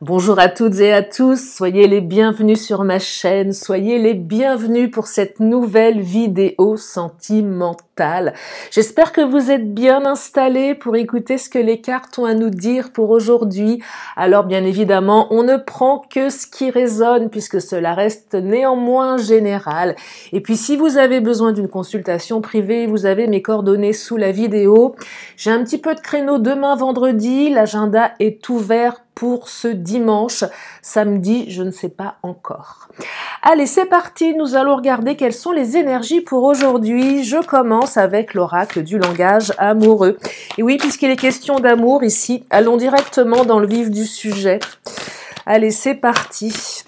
Bonjour à toutes et à tous, soyez les bienvenus sur ma chaîne, soyez les bienvenus pour cette nouvelle vidéo sentimentale. J'espère que vous êtes bien installés pour écouter ce que les cartes ont à nous dire pour aujourd'hui. Alors bien évidemment, on ne prend que ce qui résonne puisque cela reste néanmoins général. Et puis si vous avez besoin d'une consultation privée, vous avez mes coordonnées sous la vidéo. J'ai un petit peu de créneau demain vendredi, l'agenda est ouvert pour ce dimanche, samedi, je ne sais pas encore. Allez, c'est parti, nous allons regarder quelles sont les énergies pour aujourd'hui. Je commence avec l'oracle du langage amoureux. Et oui, puisqu'il est question d'amour ici, allons directement dans le vif du sujet. Allez, c'est parti.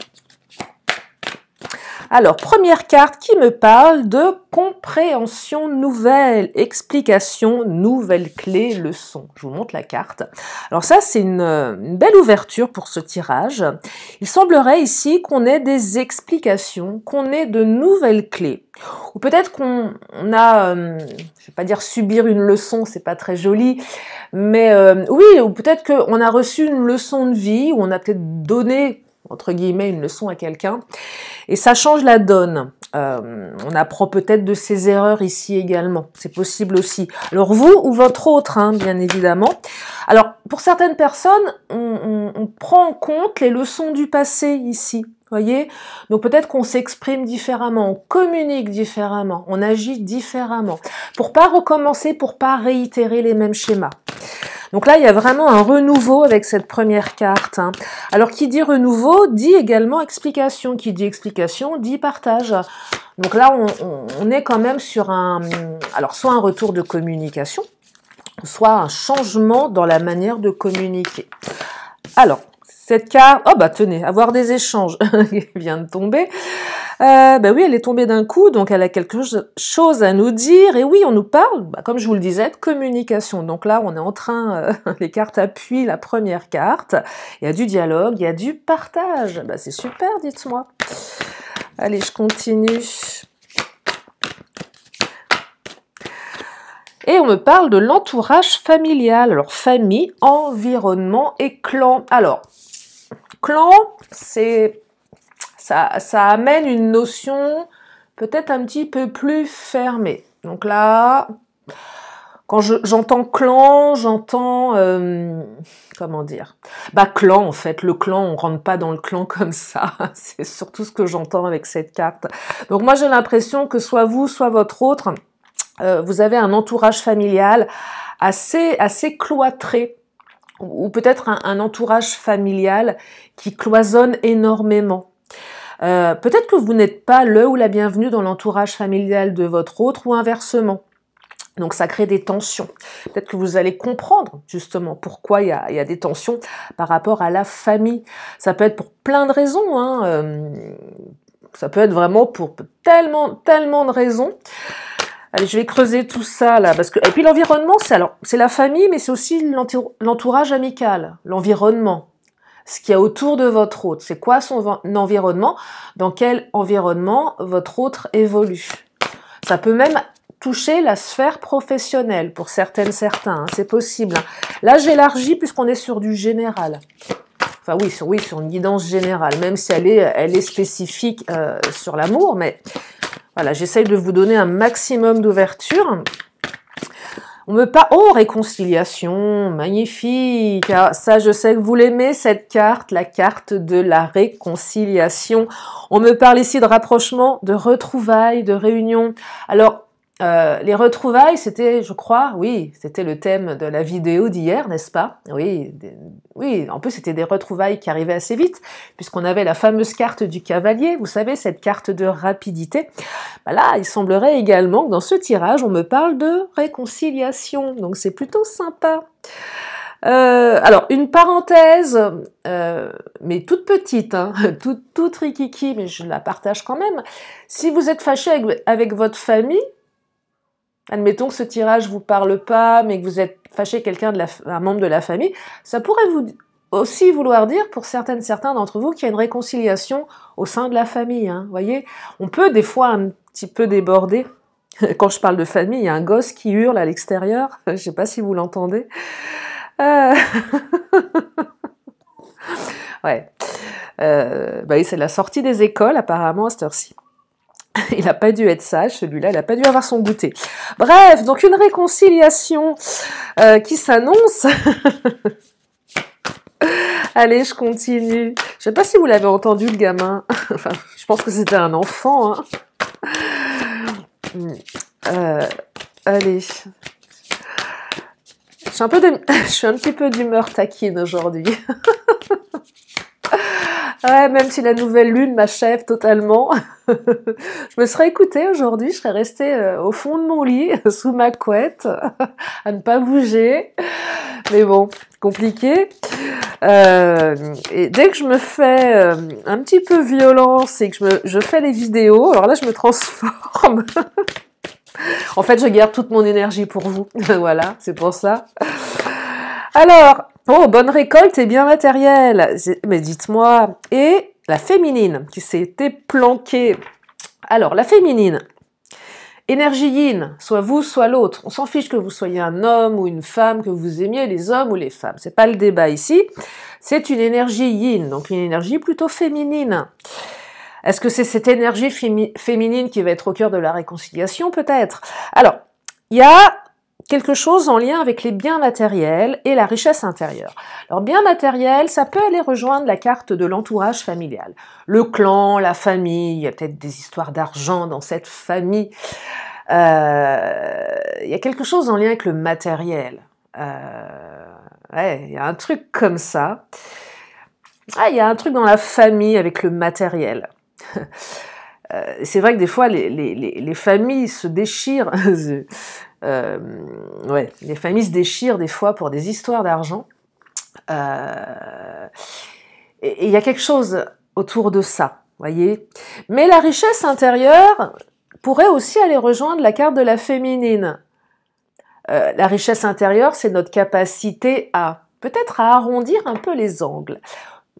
Alors, première carte qui me parle de compréhension nouvelle, explication, nouvelle clé, leçon. Je vous montre la carte. Alors ça, c'est une belle ouverture pour ce tirage. Il semblerait ici qu'on ait des explications, qu'on ait de nouvelles clés. Ou peut-être qu'on a, je vais pas dire subir une leçon, c'est pas très joli, mais oui, ou peut-être qu'on a reçu une leçon de vie, ou on a peut-être donné entre guillemets, une leçon à quelqu'un, et ça change la donne. On apprend peut-être de ses erreurs ici également, c'est possible aussi. Alors vous ou votre autre, hein, bien évidemment. Alors, pour certaines personnes, on prend en compte les leçons du passé ici, voyez. Donc peut-être qu'on s'exprime différemment, on communique différemment, on agit différemment, pour pas recommencer, pour pas réitérer les mêmes schémas. Donc là, il y a vraiment un renouveau avec cette première carte. Hein. Alors, qui dit renouveau, dit également explication. Qui dit explication, dit partage. Donc là, on est quand même sur alors soit un retour de communication, soit un changement dans la manière de communiquer. Alors, cette carte, oh bah tenez, avoir des échanges, elle vient de tomber. Ben oui, elle est tombée d'un coup, donc elle a quelque chose à nous dire. Et oui, on nous parle, comme je vous le disais, de communication. Donc là, on est en train, les cartes appuient la première carte. Il y a du dialogue, il y a du partage. C'est super, dites-moi. Allez, je continue. Et on me parle de l'entourage familial. Alors, famille, environnement et clan. Alors, clan, ça amène une notion peut-être un petit peu plus fermée. Donc là, quand j'entends clan, j'entends... comment dire? Clan, en fait. Le clan, on rentre pas dans le clan comme ça. C'est surtout ce que j'entends avec cette carte. Donc moi, j'ai l'impression que soit vous, soit votre autre, vous avez un entourage familial assez cloîtré. Ou peut-être un entourage familial qui cloisonne énormément. Peut-être que vous n'êtes pas le ou la bienvenue dans l'entourage familial de votre autre ou inversement. Donc ça crée des tensions. Peut-être que vous allez comprendre justement pourquoi il y a des tensions par rapport à la famille. Ça peut être pour plein de raisons. Hein. Ça peut être vraiment pour tellement de raisons. Allez, je vais creuser tout ça là, parce que et puis l'environnement, c'est la famille, mais c'est aussi l'entourage amical, l'environnement, ce qu'il y a autour de votre autre. C'est quoi son environnement? Dans quel environnement votre autre évolue? Ça peut même toucher la sphère professionnelle pour certains, hein, c'est possible. Hein. Là, j'élargis puisqu'on est sur du général. Enfin oui, sur une guidance générale, même si elle est spécifique sur l'amour, mais voilà, j'essaye de vous donner un maximum d'ouverture. On me parle... Oh, réconciliation, magnifique. Ah, ça, je sais que vous l'aimez, cette carte, la carte de la réconciliation. On me parle ici de rapprochement, de retrouvailles, de réunion. Alors, les retrouvailles, c'était, je crois, oui, c'était le thème de la vidéo d'hier, n'est-ce pas? Oui, oui, en plus, c'était des retrouvailles qui arrivaient assez vite, puisqu'on avait la fameuse carte du cavalier, vous savez, cette carte de rapidité. Là, il semblerait également que dans ce tirage, on me parle de réconciliation, donc c'est plutôt sympa. Alors, une parenthèse, mais toute petite, hein, toute rikiki, mais je la partage quand même. Si vous êtes fâché avec votre famille, admettons que ce tirage vous parle pas, mais que vous êtes fâché avec un membre de la famille, ça pourrait aussi vouloir dire pour certains d'entre vous qu'il y a une réconciliation au sein de la famille. Hein, voyez, on peut des fois un petit peu déborder. Quand je parle de famille, il y a un gosse qui hurle à l'extérieur. Je ne sais pas si vous l'entendez. Ouais. Bah oui, c'est la sortie des écoles, apparemment, à cette heure-ci. Il n'a pas dû être sage, celui-là, il n'a pas dû avoir son goûter. Bref, donc une réconciliation qui s'annonce. Allez, je continue. Je sais pas si vous l'avez entendu, le gamin. Enfin, je pense que c'était un enfant. Hein. Allez. Je suis un petit peu d'humeur taquine aujourd'hui. Ouais, même si la nouvelle lune m'achève totalement, je me serais écoutée aujourd'hui, je serais restée au fond de mon lit, sous ma couette, à ne pas bouger. Mais bon, compliqué. Et dès que je me fais un petit peu violence et que je fais les vidéos, alors là je me transforme. En fait, je garde toute mon énergie pour vous. Voilà, c'est pour ça. Alors, oh, bonne récolte et bien matérielle. Mais dites-moi, et la féminine qui s'était planquée. Alors, la féminine, énergie yin, soit vous, soit l'autre. On s'en fiche que vous soyez un homme ou une femme, que vous aimiez les hommes ou les femmes. C'est pas le débat ici. C'est une énergie yin, donc une énergie plutôt féminine. Est-ce que c'est cette énergie féminine qui va être au cœur de la réconciliation? Peut-être. Alors, il y a quelque chose en lien avec les biens matériels et la richesse intérieure. Alors, biens matériels, ça peut aller rejoindre la carte de l'entourage familial. Le clan, la famille, il y a peut-être des histoires d'argent dans cette famille. Il y a quelque chose en lien avec le matériel. Ouais, il y a un truc comme ça. Ah, il y a un truc dans la famille avec le matériel. C'est vrai que des fois, les familles se déchirent. Ouais, les familles se déchirent des fois pour des histoires d'argent. Et il y a quelque chose autour de ça, voyez. Mais la richesse intérieure pourrait aussi aller rejoindre la carte de la féminine. La richesse intérieure, c'est notre capacité à, peut-être à arrondir un peu les angles.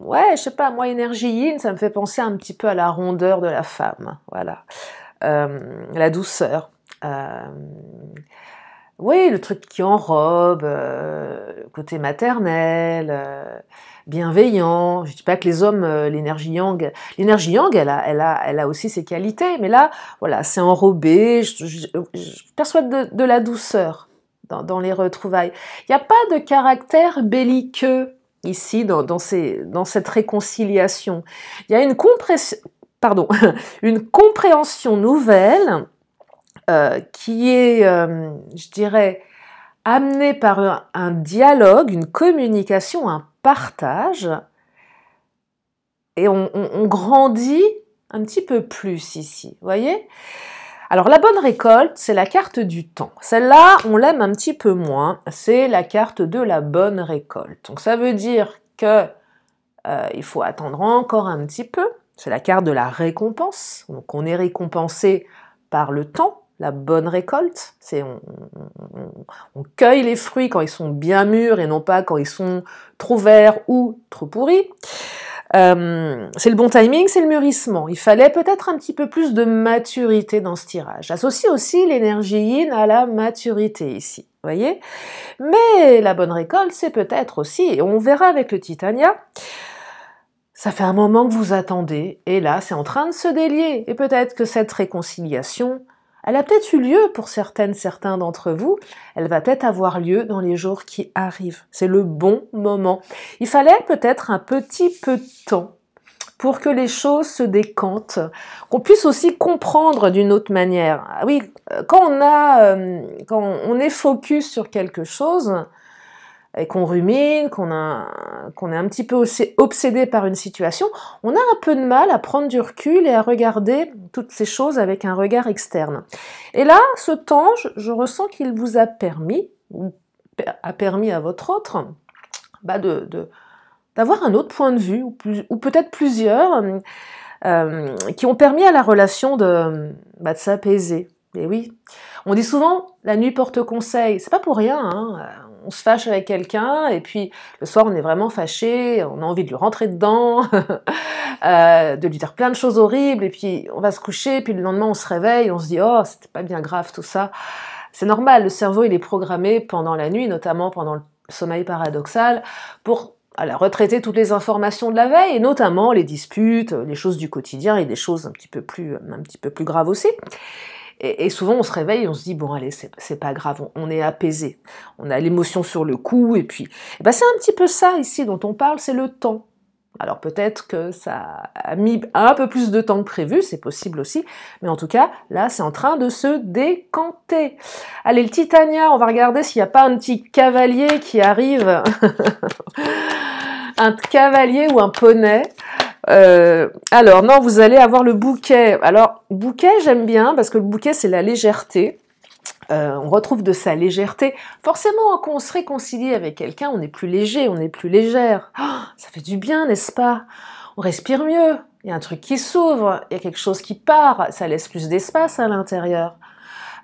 Ouais, je sais pas, moi, énergie yin, ça me fait penser un petit peu à la rondeur de la femme, voilà. La douceur. Oui, le truc qui enrobe, côté maternel, bienveillant. Je dis pas que les hommes, l'énergie yang, elle a aussi ses qualités, mais là, voilà, c'est enrobé. Je perçois de la douceur dans les retrouvailles. Il n'y a pas de caractère belliqueux ici dans cette réconciliation. Il y a une compréhension nouvelle qui est, je dirais, amenée par un dialogue, une communication, un partage, et on grandit un petit peu plus ici, vous voyez ? Alors la bonne récolte, c'est la carte du temps. Celle-là, on l'aime un petit peu moins, c'est la carte de la bonne récolte. Donc ça veut dire que il faut attendre encore un petit peu, c'est la carte de la récompense, donc on est récompensé par le temps, la bonne récolte, c'est on cueille les fruits quand ils sont bien mûrs et non pas quand ils sont trop verts ou trop pourris. C'est le bon timing, c'est le mûrissement. Il fallait peut-être un petit peu plus de maturité dans ce tirage. J'associe aussi l'énergie yin à la maturité ici, vous voyez ? Mais la bonne récolte, c'est peut-être aussi, et on verra avec le Titania, ça fait un moment que vous attendez, et là, c'est en train de se délier. Et peut-être que cette réconciliation, elle a peut-être eu lieu pour certains d'entre vous, elle va peut-être avoir lieu dans les jours qui arrivent. C'est le bon moment. Il fallait peut-être un petit peu de temps pour que les choses se décantent, qu'on puisse aussi comprendre d'une autre manière. Ah oui, quand on est focus sur quelque chose, et qu'on rumine, qu'on est un petit peu obsédé par une situation, on a un peu de mal à prendre du recul et à regarder toutes ces choses avec un regard externe. Et là, ce temps, je ressens qu'il vous a permis, ou a permis à votre autre, d'avoir un autre point de vue, ou peut-être plusieurs, qui ont permis à la relation de s'apaiser. Et oui, on dit souvent, la nuit porte conseil, c'est pas pour rien, hein. On se fâche avec quelqu'un, et puis le soir on est vraiment fâché, on a envie de lui rentrer dedans, de lui dire plein de choses horribles, et puis on va se coucher, puis le lendemain on se réveille, on se dit « Oh, c'était pas bien grave tout ça ». C'est normal, le cerveau il est programmé pendant la nuit, notamment pendant le sommeil paradoxal, pour voilà, retraiter toutes les informations de la veille, et notamment les disputes, les choses du quotidien, et des choses un petit peu plus graves aussi. Et souvent, on se réveille et on se dit, bon, allez, c'est pas grave, on est apaisé. On a l'émotion sur le coup, et puis... Et ben, c'est un petit peu ça, ici, dont on parle, c'est le temps. Alors, peut-être que ça a mis un peu plus de temps que prévu, c'est possible aussi, mais en tout cas, là, c'est en train de se décanter. Allez, le Titania, on va regarder s'il n'y a pas un petit cavalier qui arrive. Un cavalier ou un poney. Alors, non, vous allez avoir le bouquet. Alors, bouquet, j'aime bien, parce que le bouquet, c'est la légèreté. On retrouve de sa légèreté. Forcément, quand on se réconcilie avec quelqu'un, on est plus léger, on est plus légère. Oh, ça fait du bien, n'est-ce pas? On respire mieux. Il y a un truc qui s'ouvre, il y a quelque chose qui part, ça laisse plus d'espace à l'intérieur.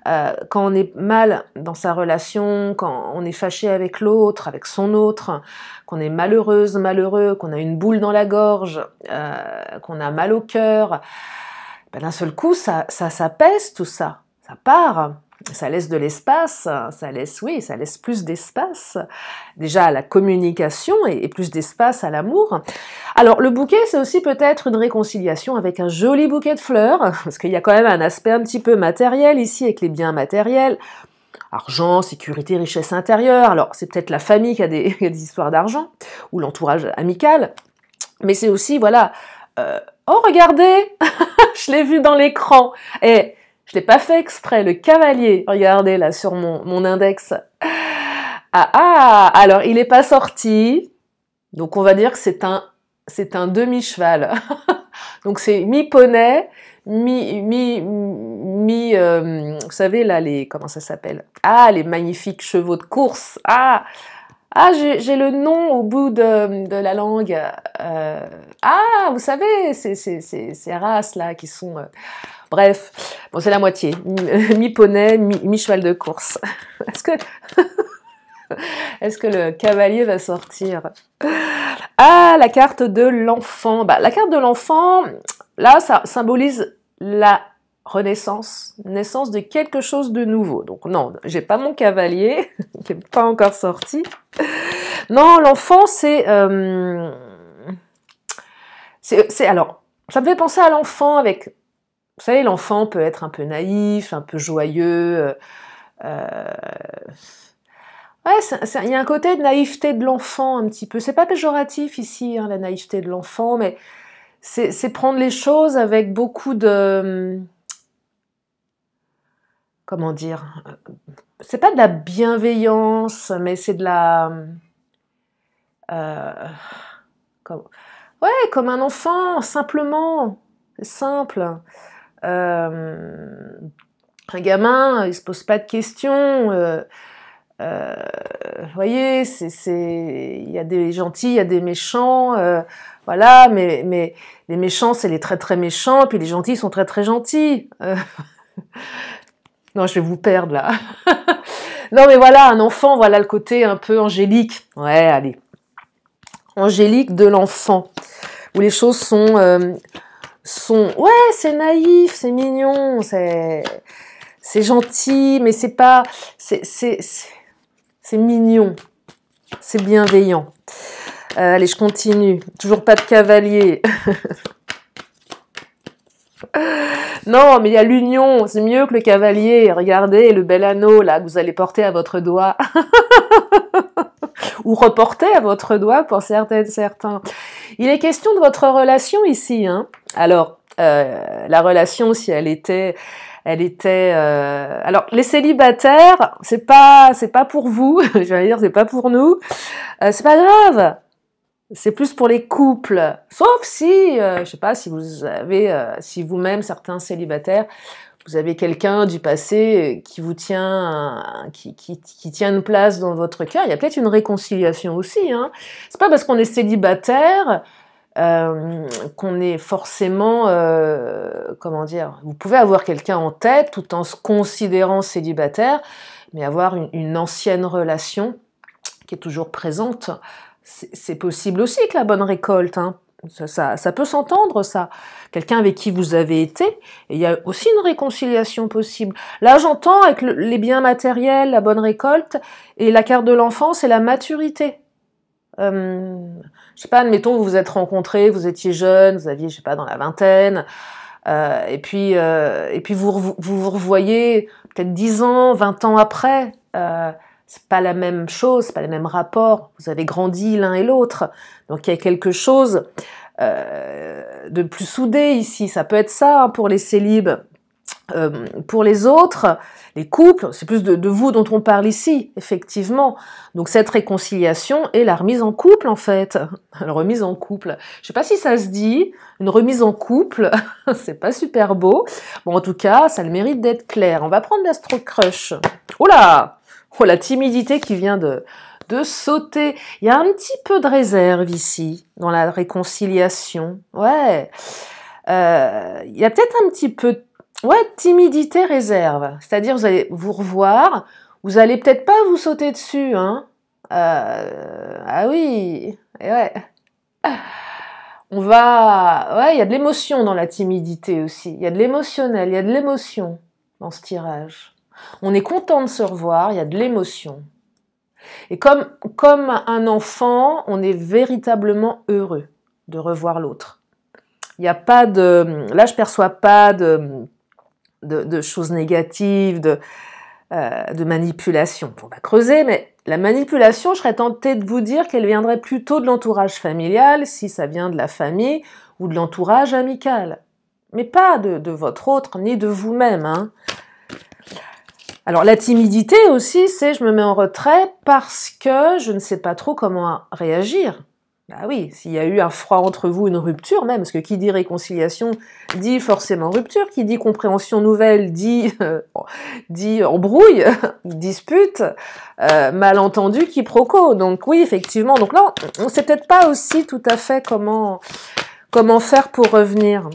Quand on est mal dans sa relation, quand on est fâché avec l'autre, avec son autre, qu'on est malheureuse, malheureux, qu'on a une boule dans la gorge, qu'on a mal au cœur, ben d'un seul coup, ça s'apaise tout ça, ça part, ça laisse de l'espace, ça laisse plus d'espace, déjà à la communication et plus d'espace à l'amour. Alors le bouquet, c'est aussi peut-être une réconciliation avec un joli bouquet de fleurs, parce qu'il y a quand même un aspect un petit peu matériel ici, avec les biens matériels, argent, sécurité, richesse intérieure. Alors c'est peut-être la famille qui a des histoires d'argent, ou l'entourage amical, mais c'est aussi, voilà, oh regardez, je l'ai vu dans l'écran, et je l'ai pas fait exprès, le cavalier, regardez là sur mon index. Alors il n'est pas sorti, donc on va dire que c'est un demi-cheval. Donc c'est mi-poney, vous savez là, comment ça s'appelle? Ah, les magnifiques chevaux de course. J'ai le nom au bout de la langue. Vous savez, ces races là qui sont... Bref, bon, c'est la moitié. Mi-poney, mi-cheval de course. Est-ce que le cavalier va sortir? La carte de l'enfant. La carte de l'enfant, là, ça symbolise la renaissance, naissance de quelque chose de nouveau. Donc non, j'ai pas mon cavalier, qui n'est pas encore sorti. Non, l'enfant, alors, ça me fait penser à l'enfant avec... Vous savez, l'enfant peut être un peu naïf, un peu joyeux. Il y a un côté de naïveté de l'enfant un petit peu. C'est pas péjoratif ici, hein, la naïveté de l'enfant, mais c'est prendre les choses avec beaucoup de... Comment dire? C'est pas de la bienveillance, mais c'est de la... comme un enfant, simplement. C'est simple. Un gamin, il se pose pas de questions. Vous voyez, il y a des gentils, il y a des méchants, voilà, mais les méchants, c'est les très très méchants, puis les gentils sont très très gentils. Non, je vais vous perdre là. Non, mais voilà, un enfant, voilà le côté un peu angélique. Ouais, allez. Angélique de l'enfant, où les choses sont ouais, c'est naïf, c'est mignon, c'est gentil, mais c'est pas... C'est mignon, c'est bienveillant. Allez, je continue. Toujours pas de cavalier. Non, mais il y a l'union, c'est mieux que le cavalier. Regardez le bel anneau là que vous allez porter à votre doigt. Ou reporter à votre doigt pour certains. Il est question de votre relation ici, hein. Alors, la relation, si elle était... Alors, les célibataires, c'est pas pour vous, je vais dire, c'est pas pour nous. C'est pas grave. C'est plus pour les couples. Sauf si, je sais pas, si vous avez, si vous-même, certains célibataires, vous avez quelqu'un du passé qui vous tient, qui tient une place dans votre cœur. Il y a peut-être une réconciliation aussi, hein. C'est pas parce qu'on est célibataire qu'on est forcément, comment dire, vous pouvez avoir quelqu'un en tête tout en se considérant célibataire, mais avoir une ancienne relation qui est toujours présente, c'est possible aussi que la bonne récolte, hein. Ça peut s'entendre, ça. Quelqu'un avec qui vous avez été, et il y a aussi une réconciliation possible. Là, j'entends avec les biens matériels, la bonne récolte, et la carte de l'enfant, c'est la maturité. Je sais pas, admettons, vous vous êtes rencontrés, vous étiez jeune, vous aviez, je sais pas, dans la vingtaine, et puis vous revoyez peut-être 10 ans, 20 ans après. C'est pas la même chose, c'est pas les mêmes rapports. Vous avez grandi l'un et l'autre, donc il y a quelque chose de plus soudé ici. Ça peut être ça hein, pour les célibes. Pour les autres, les couples, c'est plus de vous dont on parle ici, effectivement. Donc cette réconciliation est la remise en couple, en fait. La remise en couple. Je sais pas si ça se dit, une remise en couple, c'est pas super beau. Bon, en tout cas, ça a le mérite d'être clair. On va prendre l'Astro Crush. Oula! Oh, la timidité qui vient de sauter. Il y a un petit peu de réserve ici, dans la réconciliation. Ouais. Il y a peut-être un petit peu de timidité, réserve. C'est-à-dire, vous allez vous revoir, vous allez peut-être pas vous sauter dessus, hein. Ah oui, et ouais. Ouais, il y a de l'émotion dans la timidité aussi. Il y a de l'émotionnel, il y a de l'émotion dans ce tirage. On est content de se revoir, il y a de l'émotion. Et comme un enfant, on est véritablement heureux de revoir l'autre. Il n'y a pas de... Là, je perçois pas de choses négatives, de manipulation. On va creuser, mais la manipulation, je serais tentée de vous dire qu'elle viendrait plutôt de l'entourage familial, si ça vient de la famille, ou de l'entourage amical. Mais pas de votre autre, ni de vous-même. Hein. Alors la timidité aussi, c'est je me mets en retrait parce que je ne sais pas trop comment réagir. Bah oui, s'il y a eu un froid entre vous, une rupture même, parce que qui dit réconciliation dit forcément rupture, qui dit compréhension nouvelle dit embrouille, dispute, malentendu, quiproquo. Donc oui, effectivement. Donc là, on ne sait peut-être pas aussi tout à fait comment faire pour revenir.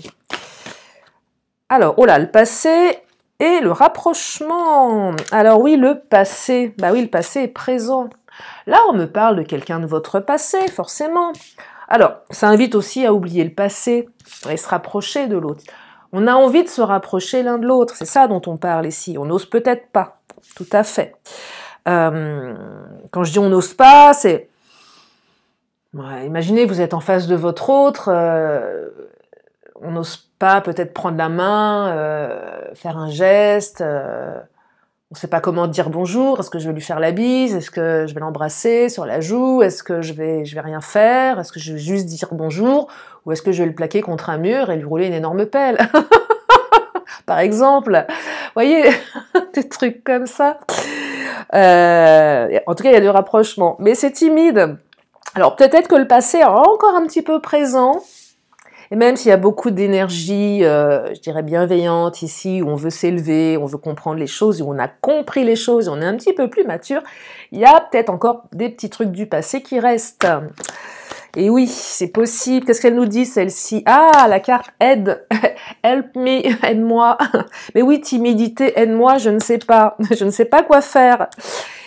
Alors, oh là, le passé et le rapprochement. Alors oui, le passé. Bah oui, le passé est présent. Là, on me parle de quelqu'un de votre passé, forcément. Alors, ça invite aussi à oublier le passé et se rapprocher de l'autre. On a envie de se rapprocher l'un de l'autre, c'est ça dont on parle ici. On n'ose peut-être pas, tout à fait. Quand je dis on n'ose pas, c'est... Ouais, imaginez, vous êtes en face de votre autre, on n'ose pas peut-être prendre la main, faire un geste... On ne sait pas comment dire bonjour, est-ce que je vais lui faire la bise, est-ce que je vais l'embrasser sur la joue, est-ce que je vais rien faire, est-ce que je vais juste dire bonjour, ou est-ce que je vais le plaquer contre un mur et lui rouler une énorme pelle, par exemple. Vous voyez, des trucs comme ça. En tout cas, il y a du rapprochement, mais c'est timide. Alors peut-être que le passé est encore un petit peu présent, et même s'il y a beaucoup d'énergie, je dirais bienveillante ici, où on veut s'élever, on veut comprendre les choses, où on a compris les choses, on est un petit peu plus mature, il y a peut-être encore des petits trucs du passé qui restent. Et oui, c'est possible. Qu'est-ce qu'elle nous dit, celle-ci? Ah, la carte aide. Help me, aide-moi. Mais oui, timidité, aide-moi, je ne sais pas. Je ne sais pas quoi faire.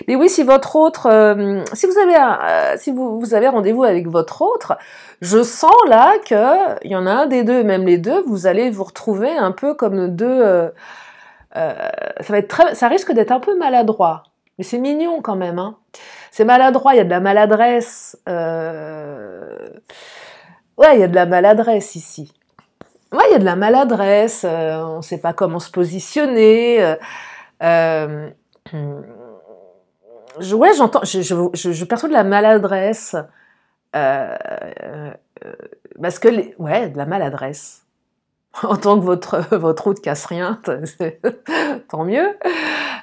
Mais oui, si votre autre... si vous avez rendez-vous avec votre autre, je sens là qu'il y en a un des deux, même les deux, vous allez vous retrouver un peu comme deux... ça risque d'être un peu maladroit. Mais c'est mignon quand même, hein. C'est maladroit, il y a de la maladresse. Ouais, il y a de la maladresse ici. Ouais, il y a de la maladresse, on ne sait pas comment se positionner. Je perçois de la maladresse. Parce que, ouais, de la maladresse. En tant que votre autre casse rien, tant mieux.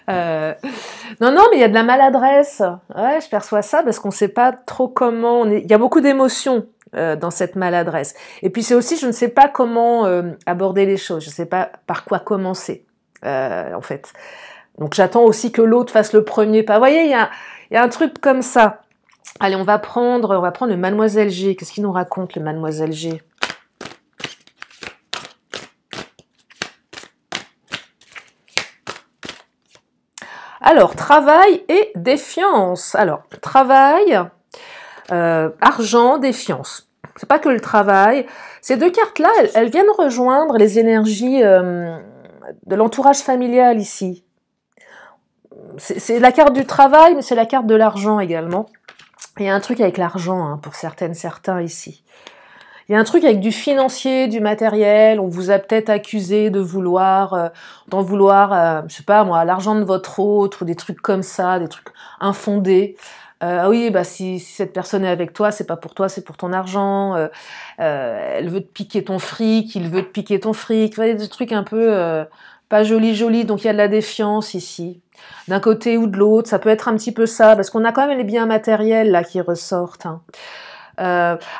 Non, mais il y a de la maladresse. Ouais, je perçois ça parce qu'on ne sait pas trop comment... Il y a beaucoup d'émotions dans cette maladresse. Et puis c'est aussi, je ne sais pas comment aborder les choses. Je ne sais pas par quoi commencer, en fait. Donc j'attends aussi que l'autre fasse le premier pas. Vous voyez, il y a un truc comme ça. Allez, on va prendre le Mademoiselle G. Qu'est-ce qu'il nous raconte, le Mademoiselle G? Alors, travail et défiance. Alors, travail, argent, défiance. C'est pas que le travail. Ces deux cartes-là, elles viennent rejoindre les énergies de l'entourage familial ici. C'est la carte du travail, mais c'est la carte de l'argent également. Il y a un truc avec l'argent, hein, pour certaines, certains ici. Il y a un truc avec du financier, du matériel. On vous a peut-être accusé de vouloir, je sais pas moi, l'argent de votre autre, ou des trucs comme ça, des trucs infondés. Ah oui, bah si cette personne est avec toi, c'est pas pour toi, c'est pour ton argent. Elle veut te piquer ton fric, il veut te piquer ton fric. Vous voyez, des trucs un peu pas jolis. Donc il y a de la défiance ici, d'un côté ou de l'autre. Ça peut être un petit peu ça, parce qu'on a quand même les biens matériels là qui ressortent. Hein.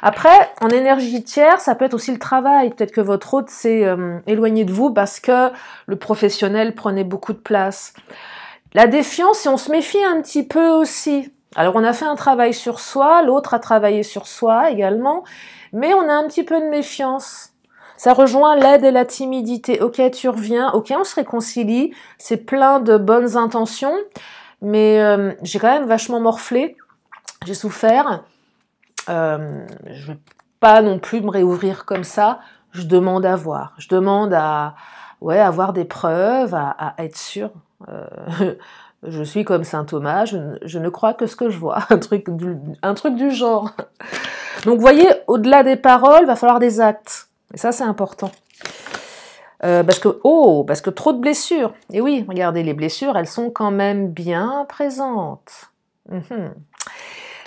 Après, en énergie tiers, ça peut être aussi le travail. Peut-être que votre hôte s'est éloigné de vous parce que le professionnel prenait beaucoup de place. La défiance, et on se méfie un petit peu aussi. Alors, on a fait un travail sur soi, l'autre a travaillé sur soi également, mais on a un petit peu de méfiance. Ça rejoint l'aide et la timidité. Ok, tu reviens, ok, on se réconcilie, c'est plein de bonnes intentions, mais j'ai quand même vachement morflé, j'ai souffert. Je vais pas non plus me réouvrir comme ça. Je demande à voir. Je demande à avoir des preuves, à être sûre. Je suis comme saint Thomas, je ne crois que ce que je vois. Un truc du genre. Donc, vous voyez, au-delà des paroles, il va falloir des actes. Et ça, c'est important. Parce que trop de blessures. Et oui, regardez, les blessures, elles sont quand même bien présentes.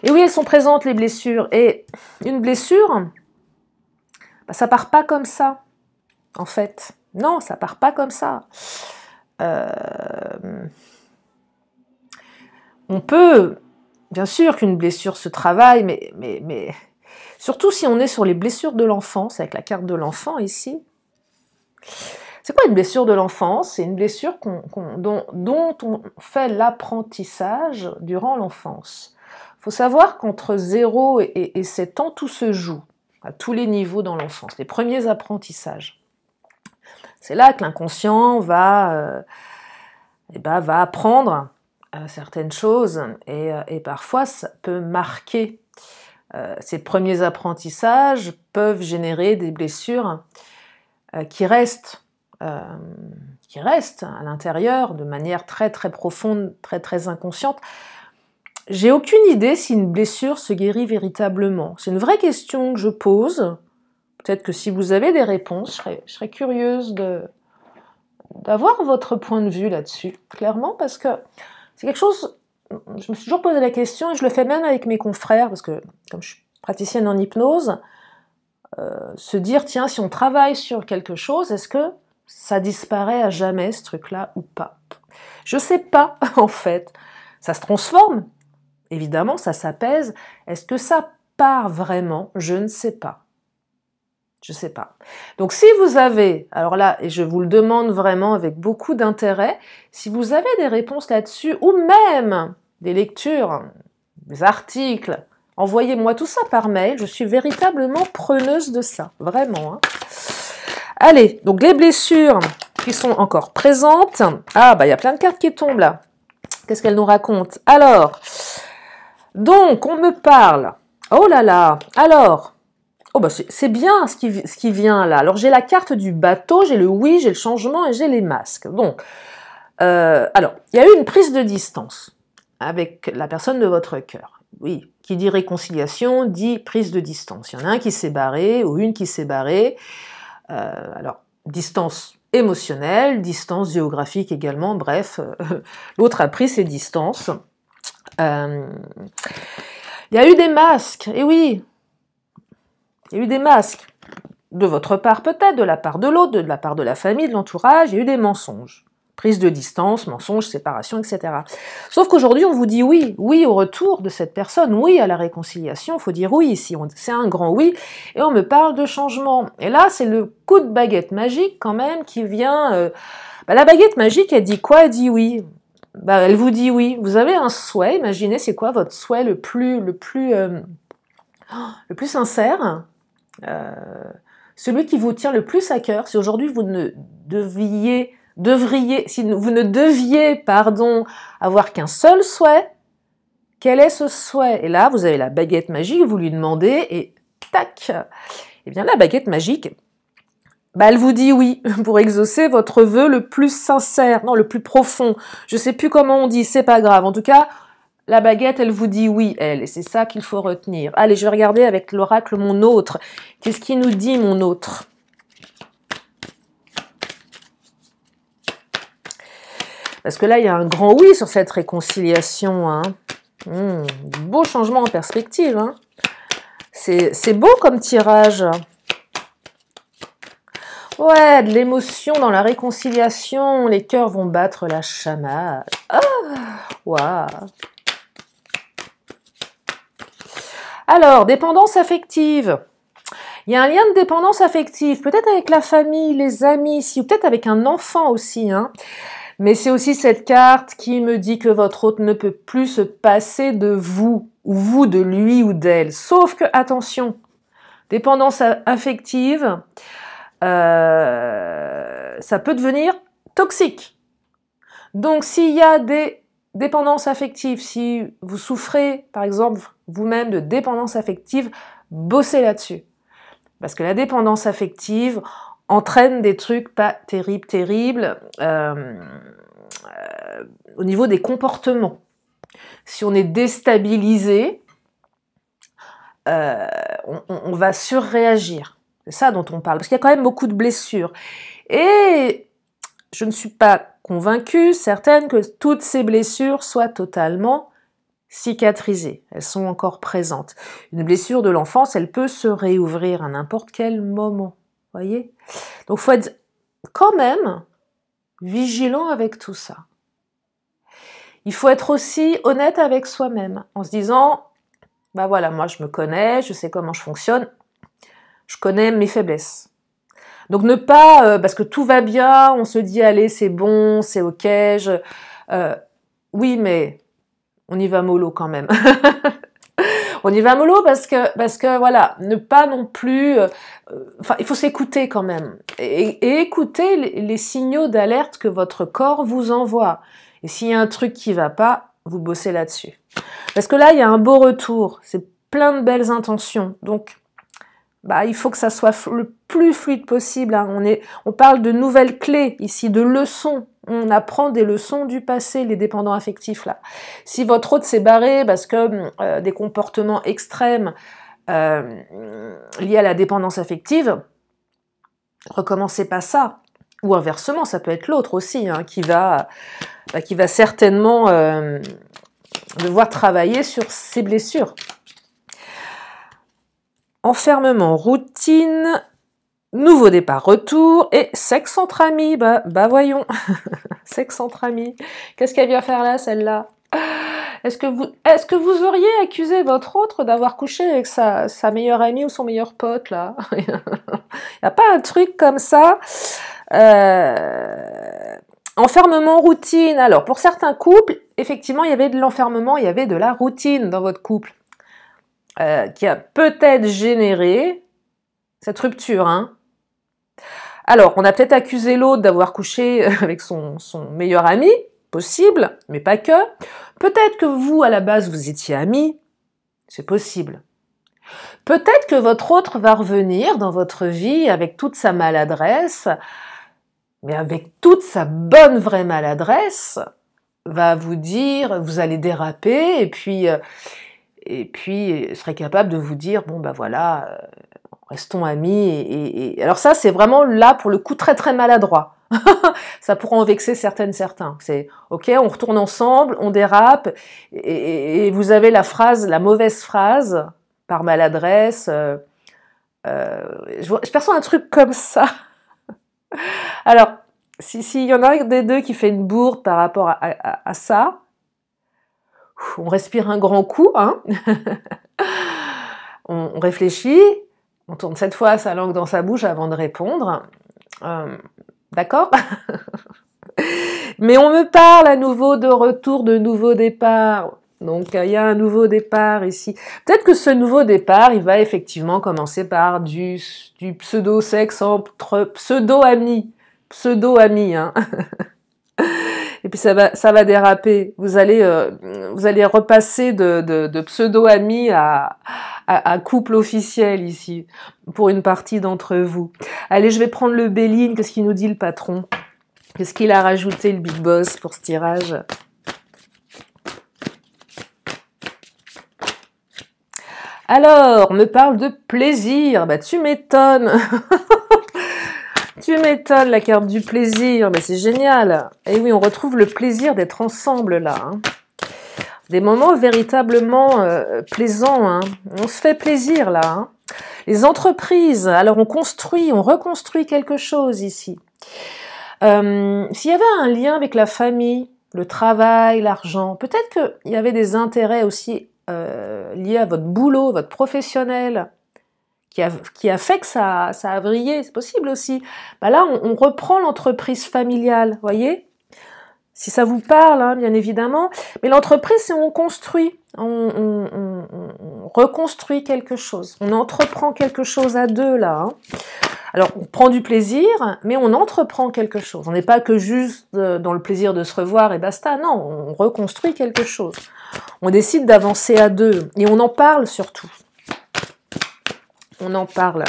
Et oui, elles sont présentes, les blessures. Et une blessure, bah, ça part pas comme ça, en fait. Non, ça part pas comme ça. On peut, bien sûr qu'une blessure se travaille, mais surtout si on est sur les blessures de l'enfance, avec la carte de l'enfant ici. C'est quoi une blessure de l'enfance? C'est une blessure dont on fait l'apprentissage durant l'enfance. Il faut savoir qu'entre 0 et 7 ans, tout se joue, à tous les niveaux dans l'enfance, les premiers apprentissages. C'est là que l'inconscient va apprendre certaines choses, et parfois ça peut marquer. Ces premiers apprentissages peuvent générer des blessures qui restent à l'intérieur de manière très très profonde, très très inconsciente. J'ai aucune idée si une blessure se guérit véritablement. C'est une vraie question que je pose. Peut-être que si vous avez des réponses, je serais curieuse d'avoir votre point de vue là-dessus, clairement, parce que c'est quelque chose, je me suis toujours posé la question, et je le fais même avec mes confrères, parce que comme je suis praticienne en hypnose, se dire, tiens, si on travaille sur quelque chose, est-ce que ça disparaît à jamais, ce truc-là, ou pas? Je sais pas, en fait. Ça se transforme, évidemment, ça s'apaise. Est-ce que ça part vraiment? Je ne sais pas. Je ne sais pas. Donc si vous avez, alors là, et je vous le demande vraiment avec beaucoup d'intérêt, si vous avez des réponses là-dessus, ou même des lectures, des articles, envoyez-moi tout ça par mail, je suis véritablement preneuse de ça, vraiment. Hein. Allez, donc les blessures qui sont encore présentes. Ah, bah il y a plein de cartes qui tombent là. Qu'est-ce qu'elles nous racontent? Alors, donc on me parle. Oh là là, alors... Oh bah c'est bien ce qui vient là. Alors j'ai la carte du bateau, j'ai le oui, j'ai le changement et j'ai les masques. Donc, alors, il y a eu une prise de distance avec la personne de votre cœur. Oui, qui dit réconciliation, dit prise de distance. Il y en a un qui s'est barré ou une qui s'est barrée. Alors, distance émotionnelle, distance géographique également, bref, l'autre a pris ses distances. Il y a eu des masques, et oui, il y a eu des masques, de votre part peut-être, de la part de l'autre, de la part de la famille, de l'entourage, il y a eu des mensonges. Prise de distance, mensonges, séparation, etc. Sauf qu'aujourd'hui, on vous dit oui, oui au retour de cette personne, oui à la réconciliation, il faut dire oui ici, c'est un grand oui, et on me parle de changement. Et là, c'est le coup de baguette magique quand même qui vient... la baguette magique, elle dit quoi? Elle dit oui. Elle vous dit oui. Vous avez un souhait, imaginez, c'est quoi votre souhait le plus sincère, celui qui vous tient le plus à cœur. Si aujourd'hui vous ne deviez avoir qu'un seul souhait, quel est ce souhait? Et là, vous avez la baguette magique, vous lui demandez, et tac, et bien la baguette magique, elle vous dit oui, pour exaucer votre vœu le plus sincère, non, le plus profond. Je sais plus comment on dit, c'est pas grave. En tout cas, la baguette, elle vous dit oui, elle. Et c'est ça qu'il faut retenir. Allez, je vais regarder avec l'oracle mon autre. Qu'est-ce qu'il nous dit, mon autre? Parce que là, il y a un grand oui sur cette réconciliation. Hein. Beau changement en perspective. Hein. C'est beau comme tirage. Ouais, de l'émotion dans la réconciliation. Les cœurs vont battre la chamade. Ah, waouh. Alors, dépendance affective. Il y a un lien de dépendance affective, peut-être avec la famille, les amis, ou peut-être avec un enfant aussi. Hein. Mais c'est aussi cette carte qui me dit que votre hôte ne peut plus se passer de vous, ou vous de lui ou d'elle. Sauf que, attention, dépendance affective, ça peut devenir toxique. Donc, s'il y a des dépendances affectives, si vous souffrez, par exemple, vous-même de dépendance affective, bossez là-dessus. Parce que la dépendance affective entraîne des trucs pas terribles au niveau des comportements. Si on est déstabilisé, on va surréagir. C'est ça dont on parle, parce qu'il y a quand même beaucoup de blessures. Et je ne suis pas convaincue, certaine, que toutes ces blessures soient totalement cicatrisées. Elles sont encore présentes. Une blessure de l'enfance, elle peut se réouvrir à n'importe quel moment. Voyez? Donc, il faut être quand même vigilant avec tout ça. Il faut être aussi honnête avec soi-même, en se disant, bah voilà, moi je me connais, je sais comment je fonctionne, je connais mes faiblesses. Donc ne pas, parce que tout va bien, on se dit, allez, c'est bon, c'est ok, oui, mais on y va mollo quand même. On y va mollo parce que voilà, ne pas non plus... il faut s'écouter quand même. Et écouter les signaux d'alerte que votre corps vous envoie. Et s'il y a un truc qui ne va pas, vous bossez là-dessus. Parce que là, il y a un beau retour. C'est plein de belles intentions. Donc, il faut que ça soit le plus fluide possible. Hein. On parle de nouvelles clés ici, de leçons. On apprend des leçons du passé, les dépendants affectifs là. Si votre hôte s'est barré parce que des comportements extrêmes liés à la dépendance affective, recommencez pas ça. Ou inversement, ça peut être l'autre aussi, hein, qui va certainement devoir travailler sur ses blessures. Enfermement, routine, nouveau départ, retour et sexe entre amis. Bah voyons, sexe entre amis. Qu'est-ce qu'elle vient faire là, celle-là? Est-ce que vous auriez accusé votre autre d'avoir couché avec sa meilleure amie ou son meilleur pote, là? Il n'y a pas un truc comme ça? Enfermement, routine. Alors, pour certains couples, effectivement, il y avait de l'enfermement, il y avait de la routine dans votre couple. Qui a peut-être généré cette rupture. Hein. Alors, on a peut-être accusé l'autre d'avoir couché avec son meilleur ami, possible, mais pas que. Peut-être que vous, à la base, vous étiez amis, c'est possible. Peut-être que votre autre va revenir dans votre vie avec toute sa maladresse, mais avec toute sa bonne vraie maladresse, va vous dire, vous allez déraper, et puis serait capable de vous dire, bon ben voilà, restons amis. Et alors ça, c'est vraiment là, pour le coup, très très maladroit. Ça pourra en vexer certains. C'est, ok, on retourne ensemble, on dérape, et vous avez la mauvaise phrase, par maladresse. Je perçois un truc comme ça. Alors, s'il y en a un des deux qui fait une bourde par rapport à ça, on respire un grand coup, hein. On réfléchit, on tourne cette fois sa langue dans sa bouche avant de répondre. D'accord? Mais on me parle à nouveau de retour, de nouveau départ. Donc, il y a un nouveau départ ici. Peut-être que ce nouveau départ, il va effectivement commencer par du pseudo-sexe entre pseudo-amis. Pseudo-amis, hein. Et puis ça va déraper. Vous allez repasser de pseudo-amis à couple officiel ici, pour une partie d'entre vous. Allez, je vais prendre le Béline. Qu'est-ce qu'il nous dit le patron? Qu'est-ce qu'il a rajouté le Big Boss pour ce tirage? Alors, on me parle de plaisir. Bah, tu m'étonnes. Tu m'étonnes, la carte du plaisir. Bah, c'est génial. Et oui, on retrouve le plaisir d'être ensemble là. Hein. Des moments véritablement plaisants. Hein. On se fait plaisir là. Hein. Les entreprises, alors on construit, on reconstruit quelque chose ici. S'il y avait un lien avec la famille, le travail, l'argent, peut-être qu'il y avait des intérêts aussi liés à votre boulot, votre professionnel, qui a fait que ça a vrillé, c'est possible aussi. Bah là, on reprend l'entreprise familiale, voyez ? Si ça vous parle, hein, bien évidemment. Mais l'entreprise, c'est on construit, on reconstruit quelque chose. On entreprend quelque chose à deux, là. Hein. Alors, on prend du plaisir, mais on entreprend quelque chose. On n'est pas que juste dans le plaisir de se revoir et basta. Non, on reconstruit quelque chose. On décide d'avancer à deux. Et on en parle surtout. On en parle.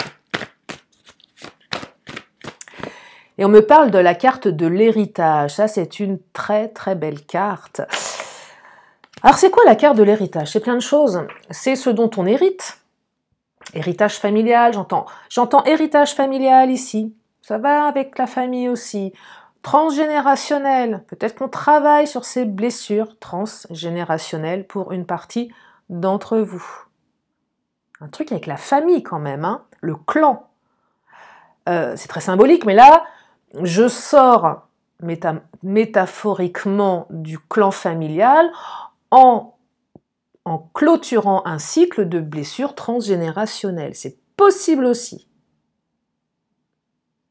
Et on me parle de la carte de l'héritage. Ça, c'est une très, très belle carte. Alors, c'est quoi la carte de l'héritage? C'est plein de choses. C'est ce dont on hérite. Héritage familial, j'entends héritage familial ici. Ça va avec la famille aussi. Transgénérationnel. Peut-être qu'on travaille sur ces blessures transgénérationnelles pour une partie d'entre vous. Un truc avec la famille quand même, hein, le clan. C'est très symbolique, mais là, je sors métaphoriquement du clan familial en clôturant un cycle de blessures transgénérationnelles. C'est possible aussi.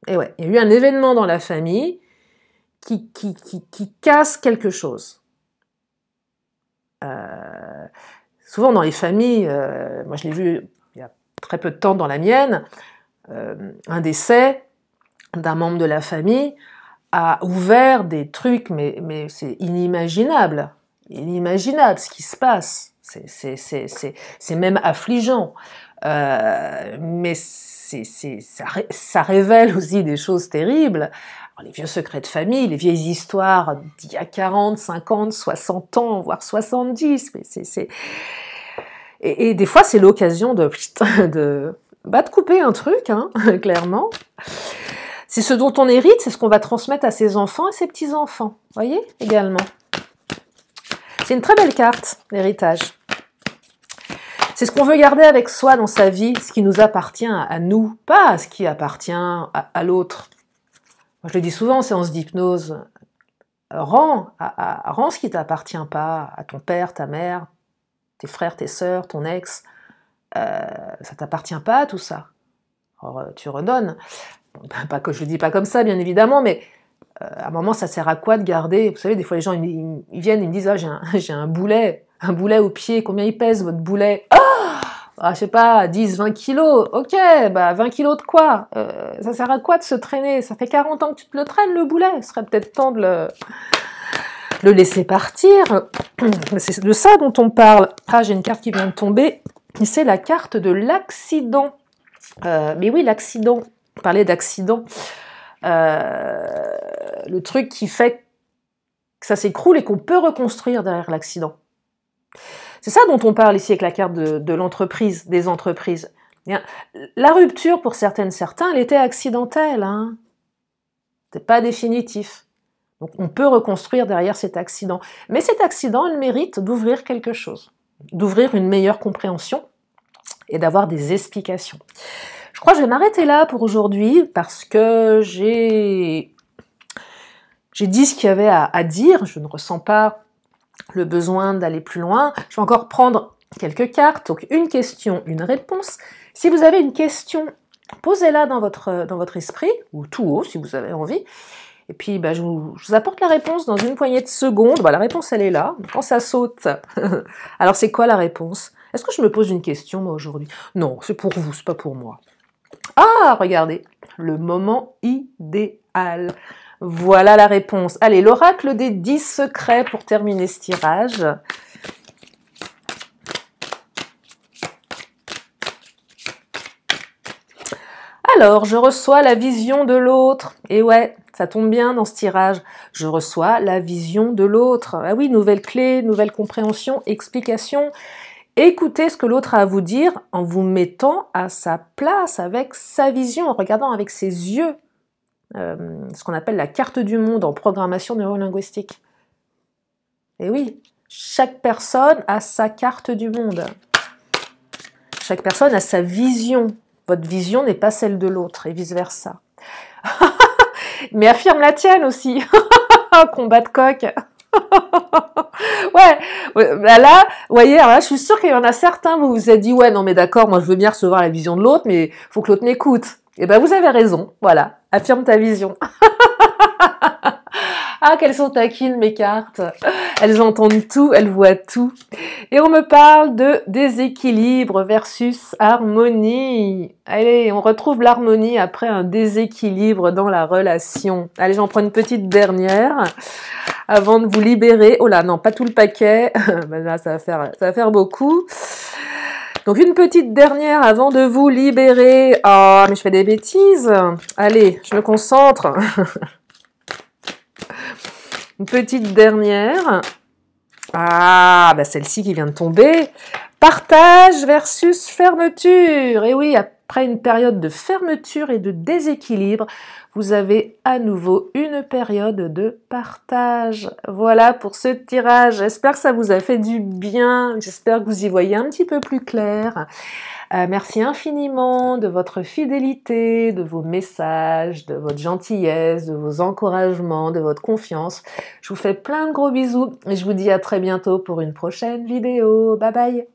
Et ouais, il y a eu un événement dans la famille qui casse quelque chose. Souvent dans les familles, moi je l'ai vu il y a très peu de temps dans la mienne, un décès d'un membre de la famille a ouvert des trucs, mais c'est inimaginable. Inimaginable ce qui se passe. C'est même affligeant. Mais ça révèle aussi des choses terribles. Alors, les vieux secrets de famille, les vieilles histoires d'il y a 40, 50, 60 ans, voire 70. Mais et des fois, c'est l'occasion de couper un truc, hein, clairement. C'est ce dont on hérite, c'est ce qu'on va transmettre à ses enfants et ses petits-enfants. Vous voyez, également. C'est une très belle carte, l'héritage. C'est ce qu'on veut garder avec soi dans sa vie, ce qui nous appartient à nous, pas ce qui appartient à l'autre. Moi, je le dis souvent en séance d'hypnose. Rends ce qui ne t'appartient pas à ton père, ta mère, tes frères, tes sœurs, ton ex. Ça t'appartient pas, tout ça. Alors, tu redonnes. Pas que je le dis pas comme ça, bien évidemment, mais à un moment, ça sert à quoi de garder? Vous savez, des fois, les gens, ils viennent, ils me disent, j'ai un boulet au pied, combien il pèse, votre boulet? Je sais pas, 10, 20 kilos, ok, 20 kilos de quoi? Ça sert à quoi de se traîner? Ça fait 40 ans que tu te le traînes, le boulet, ce serait peut-être temps de le laisser partir. C'est de ça dont on parle. Ah, j'ai une carte qui vient de tomber, c'est la carte de l'accident. Mais oui, l'accident, on parlait d'accident. Le truc qui fait que ça s'écroule et qu'on peut reconstruire derrière l'accident. C'est ça dont on parle ici avec la carte de l'entreprise, des entreprises. La rupture, pour certains, elle était accidentelle. Hein. C'est pas définitif. Donc on peut reconstruire derrière cet accident. Mais cet accident, il mérite d'ouvrir quelque chose, d'ouvrir une meilleure compréhension et d'avoir des explications. Je crois que je vais m'arrêter là pour aujourd'hui parce que j'ai dit ce qu'il y avait à dire. Je ne ressens pas le besoin d'aller plus loin. Je vais encore prendre quelques cartes. Donc une question, une réponse. Si vous avez une question, posez-la dans votre esprit, ou tout haut si vous avez envie. Et puis je vous apporte la réponse dans une poignée de secondes. La réponse, elle est là. Quand ça saute. Alors c'est quoi la réponse? Est-ce que je me pose une question moi aujourd'hui? Non, c'est pour vous, c'est pas pour moi. Ah, regardez, le moment idéal. Voilà la réponse. Allez, l'oracle des 10 secrets pour terminer ce tirage. Alors, je reçois la vision de l'autre. Et ouais, ça tombe bien dans ce tirage. Je reçois la vision de l'autre. Ah oui, nouvelle clé, nouvelle compréhension, explication. Écoutez ce que l'autre a à vous dire en vous mettant à sa place, avec sa vision, en regardant avec ses yeux. Ce qu'on appelle la carte du monde en programmation neurolinguistique. Et oui, chaque personne a sa carte du monde. Chaque personne a sa vision. Votre vision n'est pas celle de l'autre et vice-versa. Mais affirme la tienne aussi. Combat de coq. Ouais, là, vous voyez, là, je suis sûre qu'il y en a certains, vous vous êtes dit, ouais, non mais d'accord, moi je veux bien recevoir la vision de l'autre, mais il faut que l'autre m'écoute. Et ben vous avez raison, voilà, affirme ta vision. Ah, qu'elles sont taquines mes cartes. Elles entendent tout, elles voient tout. Et on me parle de déséquilibre versus harmonie. Allez, on retrouve l'harmonie après un déséquilibre dans la relation. Allez, j'en prends une petite dernière avant de vous libérer. Oh là, non, pas tout le paquet. Ben là, ça va faire beaucoup. Donc une petite dernière avant de vous libérer. Ah, mais je fais des bêtises. Allez, je me concentre. Une petite dernière. Ah, bah celle-ci qui vient de tomber. Partage versus fermeture. Et oui, après une période de fermeture et de déséquilibre, vous avez à nouveau une période de partage. Voilà pour ce tirage. J'espère que ça vous a fait du bien. J'espère que vous y voyez un petit peu plus clair. Merci infiniment de votre fidélité, de vos messages, de votre gentillesse, de vos encouragements, de votre confiance. Je vous fais plein de gros bisous et je vous dis à très bientôt pour une prochaine vidéo. Bye bye!